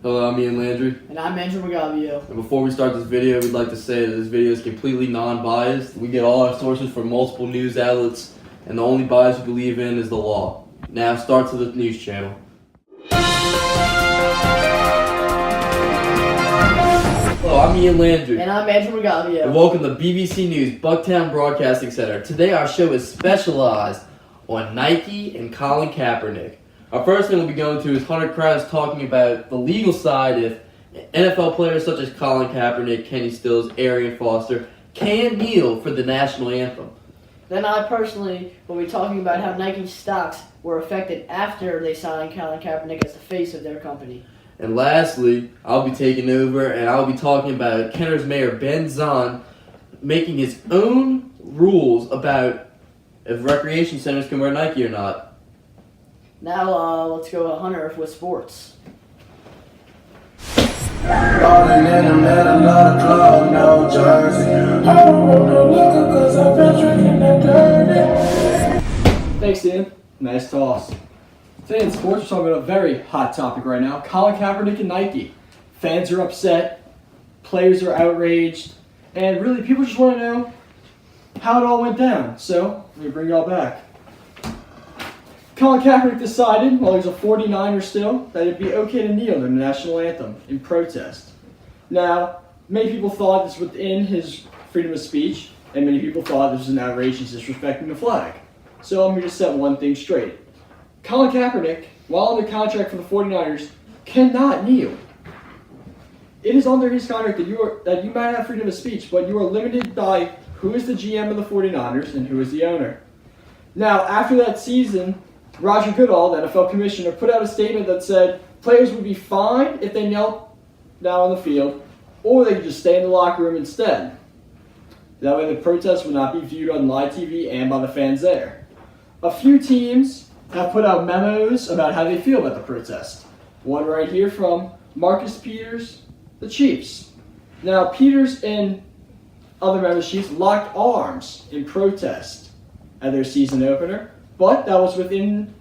Hello, I'm Ian Landry. And I'm Margavio. And before we start this video, we'd like to say that this video is completely non-biased. We get all our sources from multiple news outlets, and the only bias we believe in is the law. Now, start to the news channel. Hello, I'm Ian Landry. And I'm Margavio. And welcome to BBC News, Bucktown Broadcasting Center. Today our show is specialized on Nike and Colin Kaprenick. Our first thing we'll be going to is Hunter Kraus talking about the legal side if NFL players such as Colin Kaepernick, Kenny Stills, Arian Foster can kneel for the national anthem. Then I personally will be talking about how Nike stocks were affected after they signed Colin Kaepernick as the face of their company. And lastly, I'll be taking over and I'll be talking about Kenner's Mayor Ben Zahn making his own rules about if recreation centers can wear Nike or not. Now let's go Hunter with sports. Rolling in the middle of the club, no jersey. I don't want no liquor cause I've been drinking that dirty. Thanks, Ian. Nice toss. Today in sports, we're talking about a very hot topic right now. Colin Kaepernick and Nike. Fans are upset, players are outraged, and really people just want to know how it all went down. So, let me bring y'all back. Colin Kaepernick decided, while he was a 49er still, that it'd be okay to kneel during the national anthem in protest. Now, many people thought this was within his freedom of speech, and many people thought this was an outrageous disrespecting the flag. So I'm here to set one thing straight. Colin Kaepernick, while under contract for the 49ers, cannot kneel. It is under his contract that you might have freedom of speech, but you are limited by who is the GM of the 49ers and who is the owner. Now, after that season, Roger Goodall, the NFL commissioner, put out a statement that said players would be fine if they knelt down on the field, or they could just stay in the locker room instead. That way the protest would not be viewed on live TV and by the fans there. A few teams have put out memos about how they feel about the protest. One right here from Marcus Peters, the Chiefs. Now, Peters and other members of the Chiefs locked arms in protest at their season opener, but that was within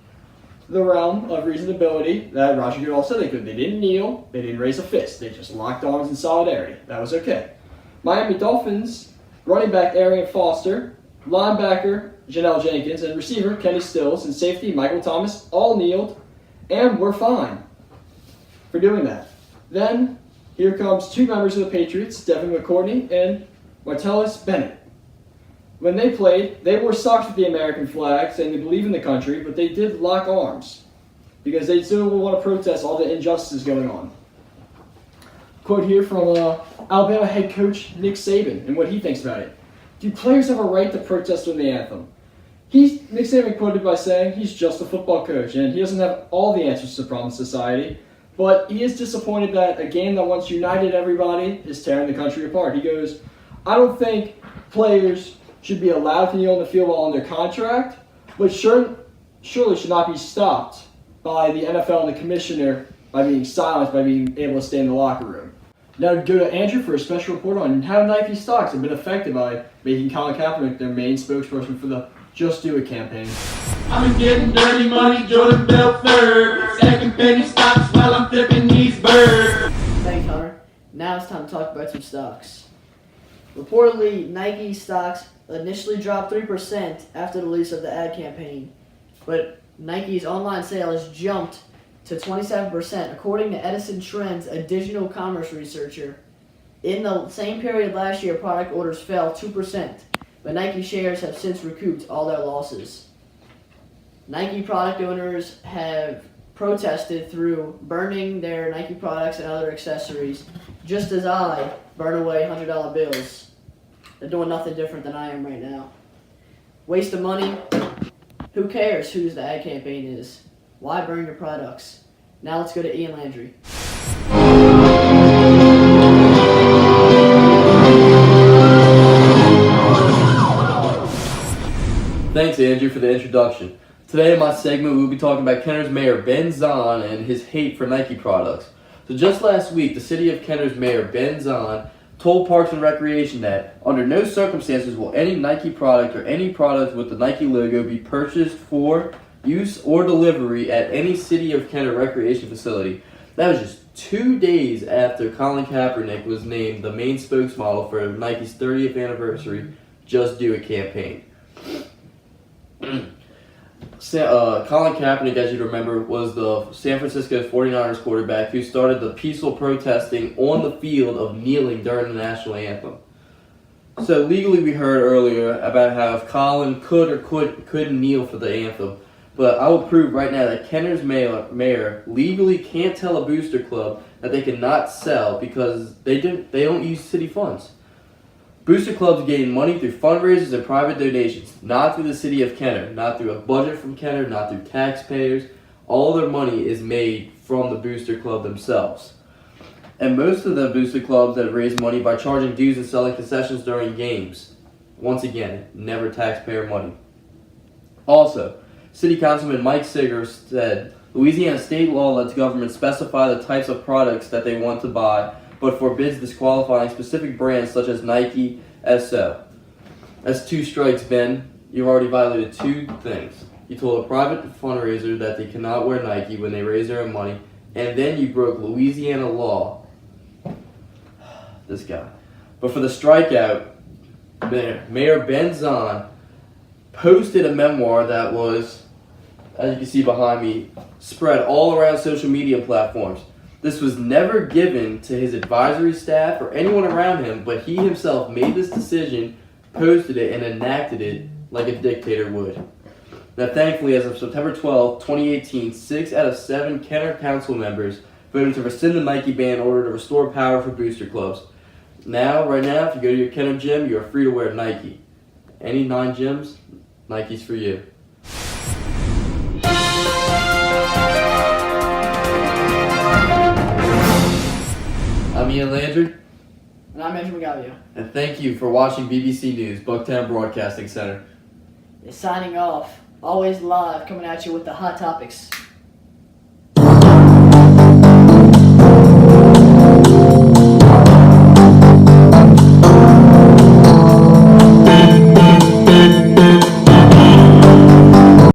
the realm of reasonability that Roger Goodall said they could. They didn't kneel, they didn't raise a fist, they just locked arms in solidarity. That was okay. Miami Dolphins running back Arian Foster, linebacker Janelle Jenkins, and receiver Kenny Stills, and safety Michael Thomas all kneeled and were fine for doing that. Then here comes two members of the Patriots, Devin McCourtney and Martellus Bennett. When they played, they wore socks with the American flag, saying they believe in the country, but they did lock arms because they still want to protest all the injustices going on. Quote here from Alabama head coach Nick Saban and what he thinks about it. Do players have a right to protest during the anthem? Nick Saban quoted by saying he's just a football coach and he doesn't have all the answers to the problem in society, but he is disappointed that a game that once united everybody is tearing the country apart. He goes, I don't think players should be allowed to kneel on the field while under contract, but surely should not be stopped by the NFL and the commissioner by being silenced, by being able to stay in the locker room. Now go to Andrew for a special report on how Nike stocks have been affected by making Colin Kaepernick their main spokesperson for the Just Do It campaign. I've been getting dirty money, Jordan Belfort, stacking penny stocks while I'm flipping these birds. Thanks, Hunter. Now it's time to talk about some stocks. Reportedly, Nike stocks initially dropped 3% after the release of the ad campaign, but Nike's online sales jumped to 27%, according to Edison Trends, a digital commerce researcher. In the same period last year, product orders fell 2%, but Nike shares have since recouped all their losses. Nike product owners have protested through burning their Nike products and other accessories, just as I burn away $100 bills. They're doing nothing different than I am right now. Waste of money. Who cares whose the ad campaign is? Why burn your products? Now let's go to Ian Landry. Thanks, Andrew, for the introduction. Today in my segment, we'll be talking about Kenner's Mayor Ben Zahn and his hate for Nike products. So just last week, the city of Kenner's Mayor Ben Zahn told Parks and Recreation that under no circumstances will any Nike product or any product with the Nike logo be purchased for use or delivery at any City of Kenner recreation facility. That was just 2 days after Colin Kaepernick was named the main spokesmodel for Nike's 30th anniversary Just Do It campaign. Colin Kaepernick, as you remember, was the San Francisco 49ers quarterback who started the peaceful protesting on the field of kneeling during the national anthem. So legally we heard earlier about how if Colin could or couldn't kneel for the anthem, but I will prove right now that Kenner's mayor legally can't tell a booster club that they cannot sell because they don't use city funds. Booster clubs gain money through fundraisers and private donations, not through the city of Kenner, not through a budget from Kenner, not through taxpayers. All their money is made from the booster club themselves. And most of the booster clubs that raise money by charging dues and selling concessions during games. Once again, never taxpayer money. Also, City Councilman Mike Sigger said, Louisiana state law lets government specify the types of products that they want to buy, but forbids disqualifying specific brands such as Nike as so. That's 2 strikes, Ben. You've already violated 2 things. You told a private fundraiser that they cannot wear Nike when they raise their own money, and then you broke Louisiana law. This guy. But for the strikeout, Mayor Ben Zahn posted a memoir that was, as you can see behind me, spread all around social media platforms. This was never given to his advisory staff or anyone around him, but he himself made this decision, posted it, and enacted it like a dictator would. Now, thankfully, as of September 12, 2018, 6 out of 7 Kenner council members voted to rescind the Nike ban in order to restore power for booster clubs. Right now, if you go to your Kenner gym, you are free to wear Nike. Any 9 gyms, Nike's for you. I'm Ian Landry. And I'm Andrew Margavio. And thank you for watching BBC News, Bucktown Broadcasting Center. Signing off. Always live, coming at you with the hot topics.